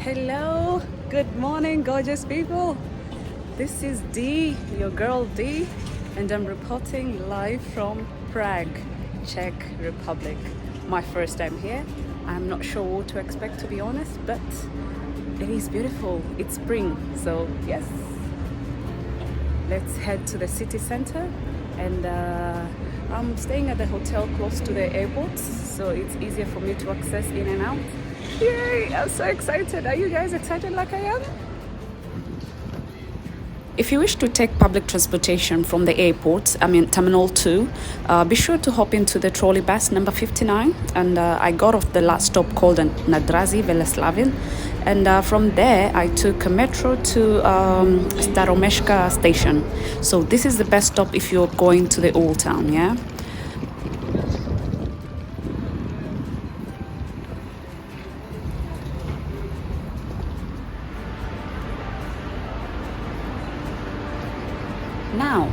Hello, good morning, gorgeous people. This is Dee, your girl Dee, and I'm reporting live from Prague, Czech Republic. My first time here. I'm not sure what to expect, to be honest, but it is beautiful. It's spring, so yes. Let's head to the city center, and I'm staying at the hotel close to the airport, so it's easier for me to access in and out. Yay, I'm so excited. Are you guys excited like I am? If you wish to take public transportation from the airport, Terminal 2, be sure to hop into the trolley bus number 59. And I got off the last stop called Nadrazi Veleslavin. And from there, I took a metro to Staromeshka station. So this is the best stop if you're going to the old town, yeah? Now,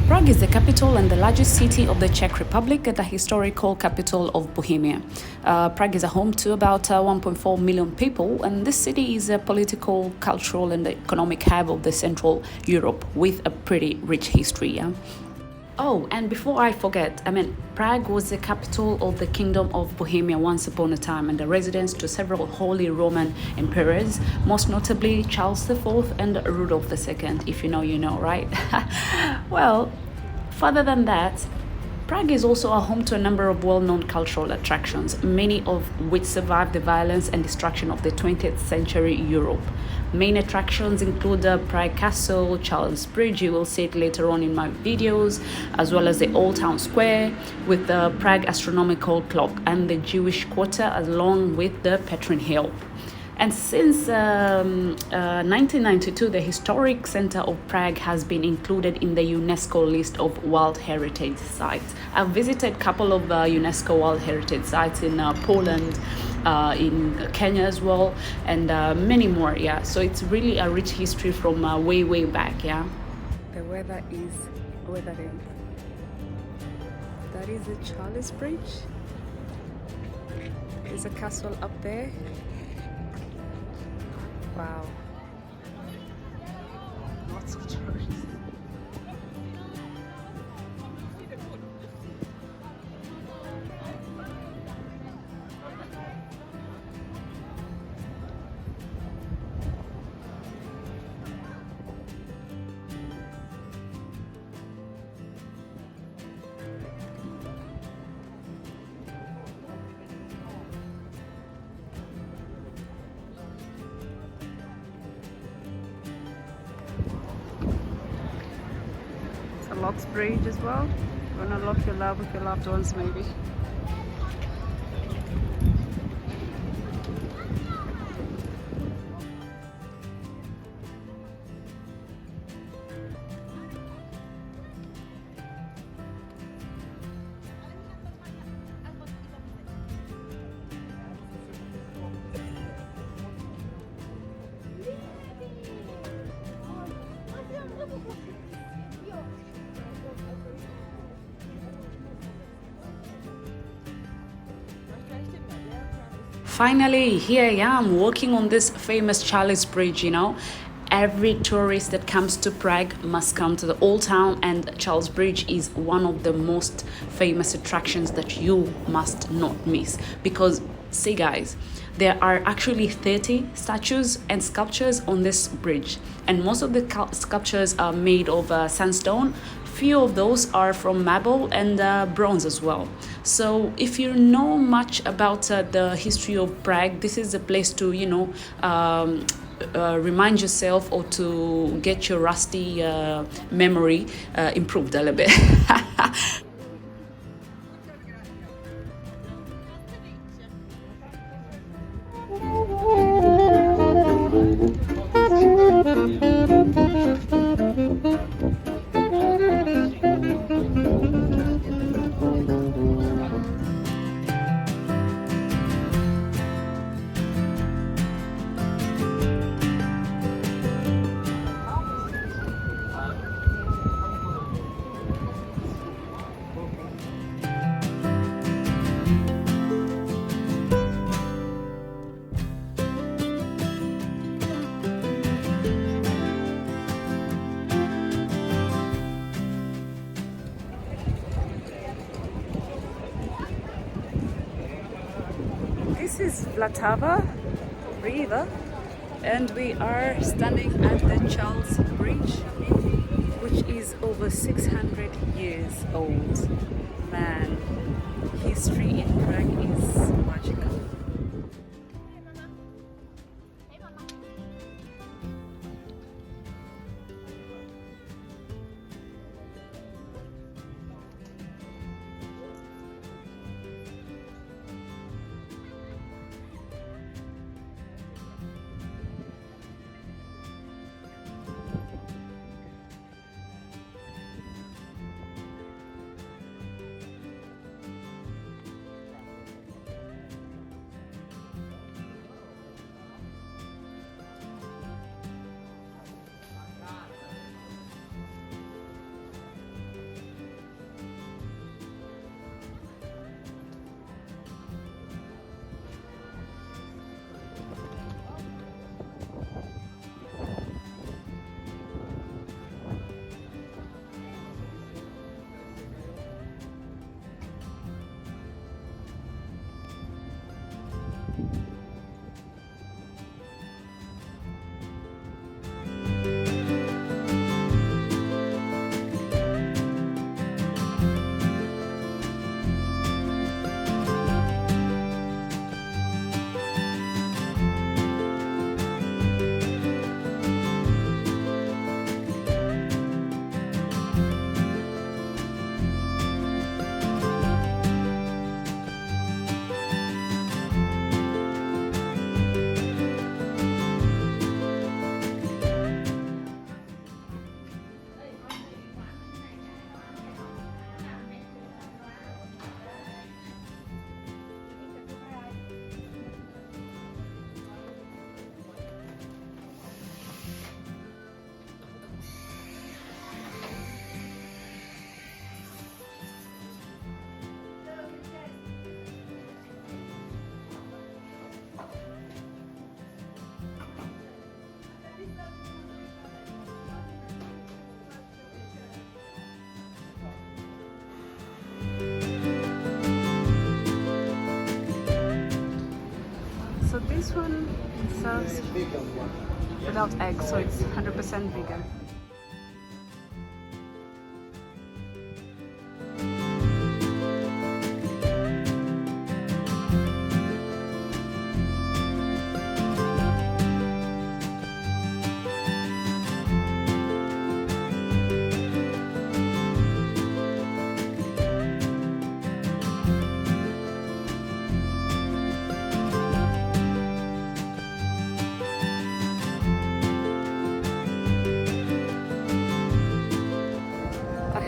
Prague is the capital and the largest city of the Czech Republic and the historical capital of Bohemia. Prague is a home to about 1.4 million people, and this city is a political, cultural and economic hub of the Central Europe with a pretty rich history. Yeah? Oh, and before I forget, Prague was the capital of the Kingdom of Bohemia once upon a time and a residence to several Holy Roman emperors, most notably Charles IV and Rudolf II. If you know, you know, right? Well, further than that, Prague is also a home to a number of well-known cultural attractions, many of which survived the violence and destruction of the 20th century Europe. Main attractions include the Prague Castle, Charles Bridge, you will see it later on in my videos, as well as the Old Town Square with the Prague astronomical clock and the Jewish quarter along with the Petrin Hill. And since 1992, the historic center of Prague has been included in the UNESCO list of World Heritage Sites. I've visited a couple of UNESCO World Heritage Sites in Poland, in Kenya as well, and many more, yeah. So it's really a rich history from way back, yeah. The weather is weathering. That is the Charles Bridge. There's a castle up there. Wow. Lots of tourists. Locks Bridge as well. You wanna lock your love with your loved ones, maybe. Finally, here I am walking on this famous Charles Bridge, you know. Every tourist that comes to Prague must come to the old town, and Charles Bridge is one of the most famous attractions that you must not miss. Because, see guys, there are actually 30 statues and sculptures on this bridge, and most of the sculptures are made of sandstone. Few of those are from marble and bronze as well. So if you know much about the history of Prague, this is a place to, you know, remind yourself or to get your rusty memory improved a little bit. is Vltava river, and we are standing at the Charles Bridge, which is over 600 years old. Man, history in Prague is magical. So this one serves without eggs, so it's 100% vegan.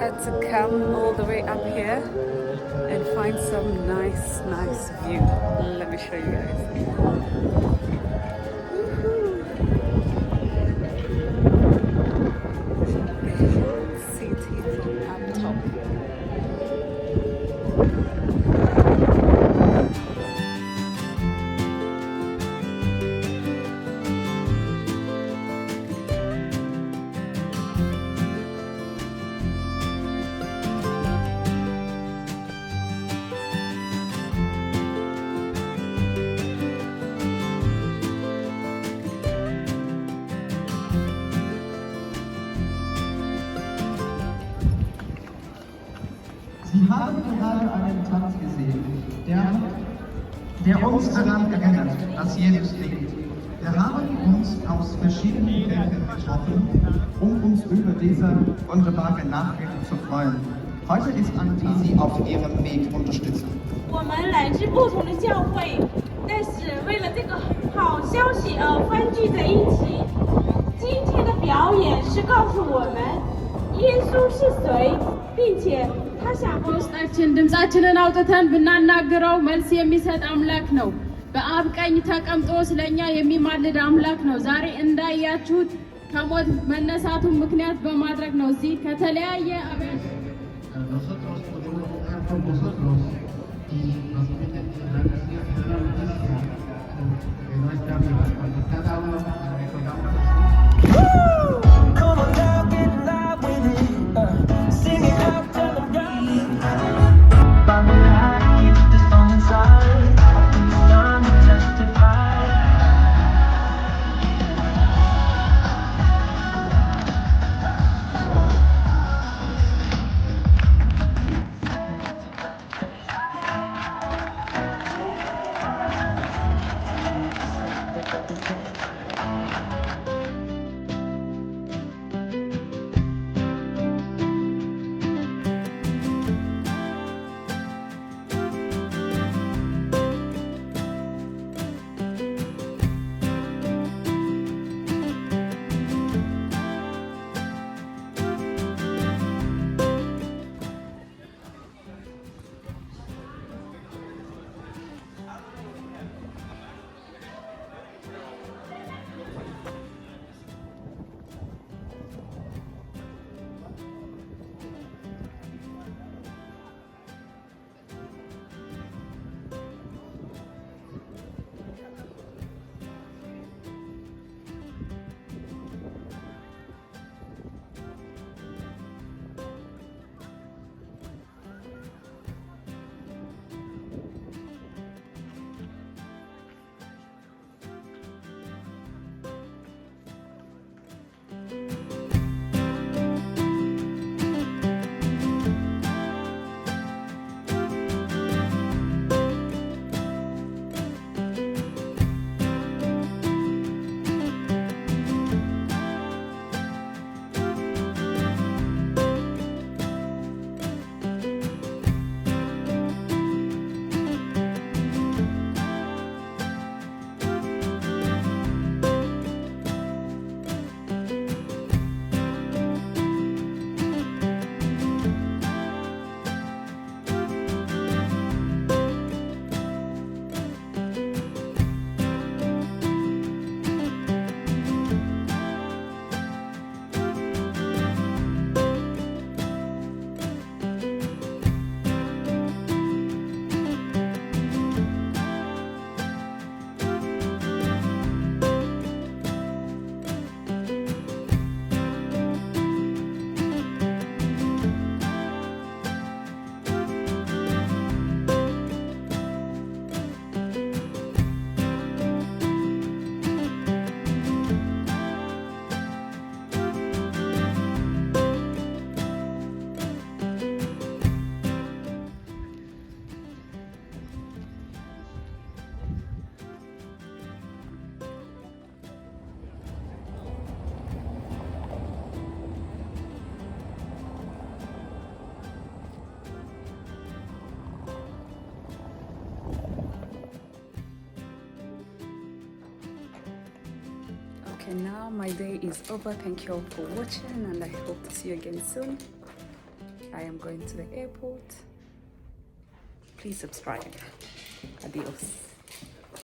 Had to come all the way up here and find some nice view. Let me show you guys. City from up top. Sie haben gerade einen Tanz gesehen, der uns daran erinnert, dass Jesus lebt. Wir haben uns aus verschiedenen Ländern getroffen, um uns über diese wunderbare Nachricht zu freuen. Heute ist an die Sie auf Ihrem Weg unterstützen. 我们来自不同的教会，但是为了这个好消息而欢聚在一起。今天的表演是告诉我们耶稣是谁，并且他想በውስጣችን ድምፃችንን አውጥተን ብናናግረው መልስ የሚሰጥ አምላክ ነው። በአብ ቀኝ ተቀምጦ ስለኛ የሚማልድ አምላክ ነው። ዛሬ እንዳያችሁት ከሞት መነሳቱን ምክንያት በማድረግ ነው እዚህ ከተለያየ አብያተ nosotros podemos estar con vosotros y nos piden la noticia que no está viva, cuando cada uno recordamos. Come on now, get live with it, sing it out, tell them God. By the light, keep the song inside, the sun touch Okay, now my day is over. Thank you all for watching, and I hope to see you again soon. I am going to the airport. Please subscribe. Adios.